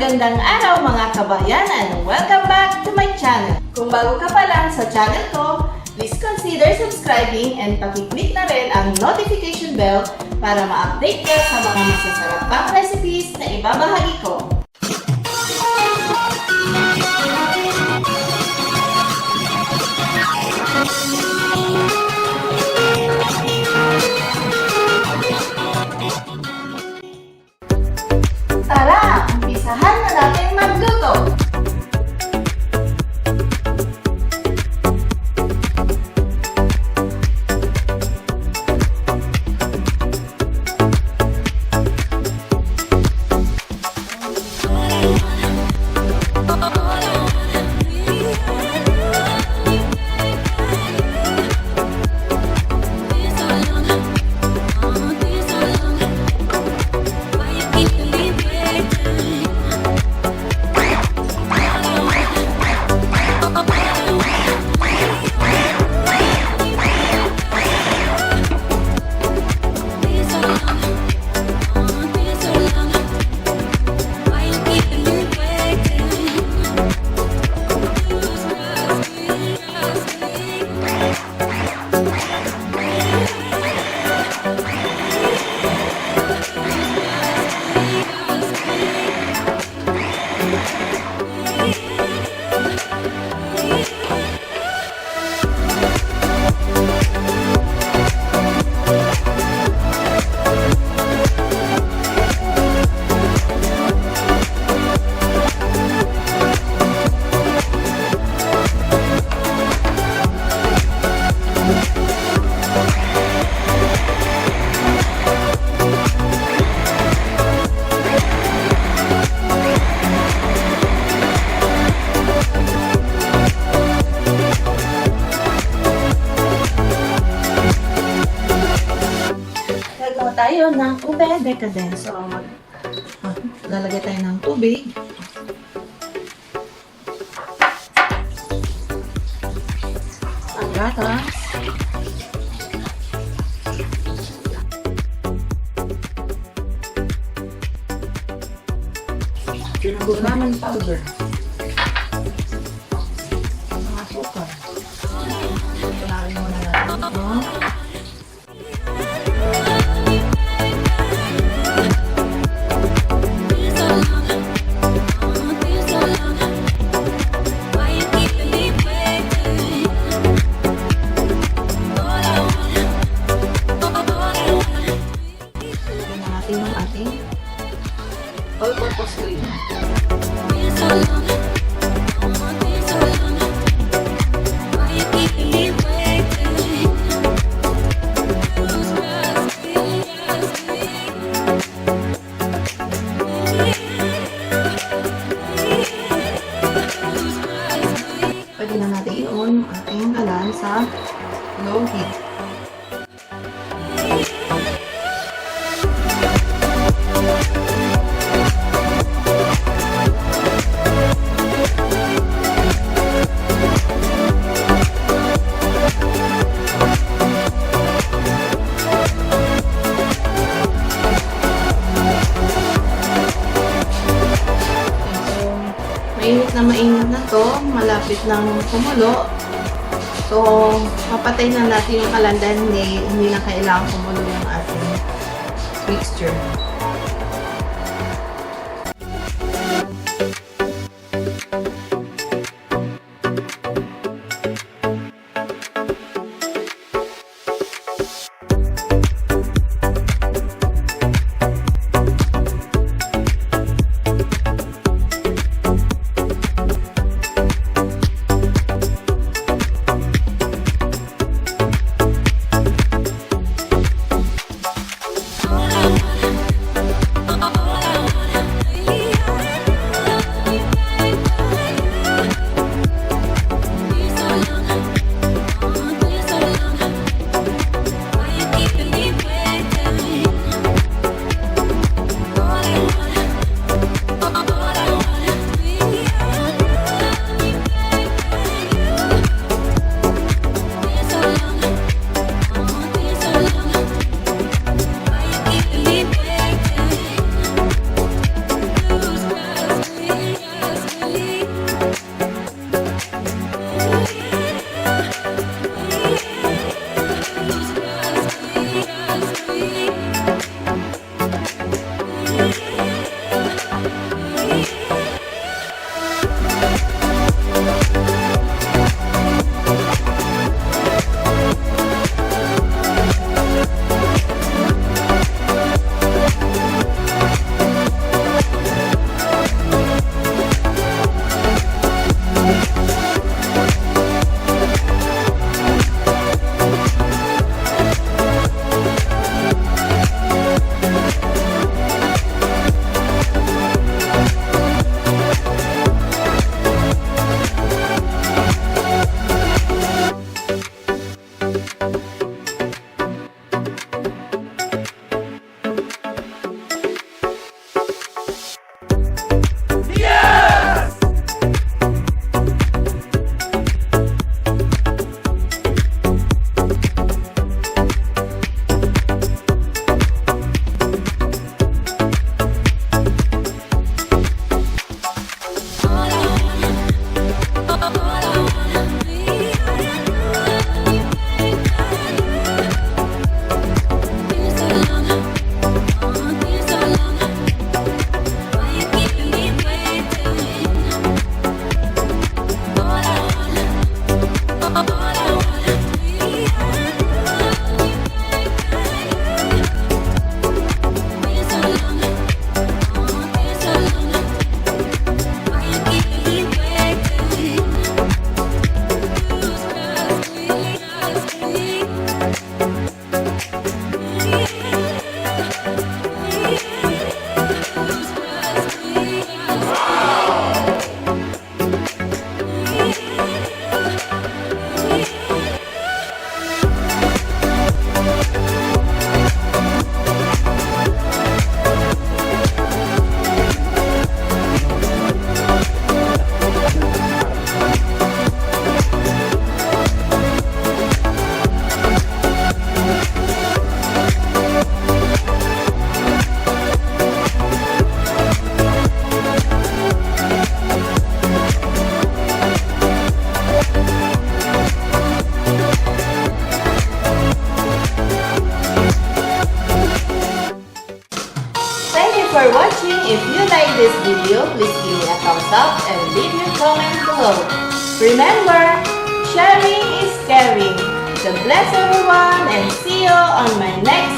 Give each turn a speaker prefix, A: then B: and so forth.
A: Magandang araw mga kabayan and welcome back to my channel. Kung bago ka pa lang sa channel ko, please consider subscribing and pakiclick na rin ang notification bell para ma-update ka sa mga masasarap pang recipes na ibabahagi ko. Tara, umpisahan na natin magluto! Tayo ng Ube Decadence. So, lalagay tayo ng tubig. Ang gatas. Gulaman Powder. Mga sukar. Tunarin muna natin ito. All-purpose cream. Pwede na natin i-on yung ating kalan sa low heat. Mainit na to, malapit ng kumulo. So, papatay na natin yung kalan dahil hindi na kailangan kumulo yung ating mixture. up and leave your comment below. Remember, sharing is caring. God bless everyone and see you on my next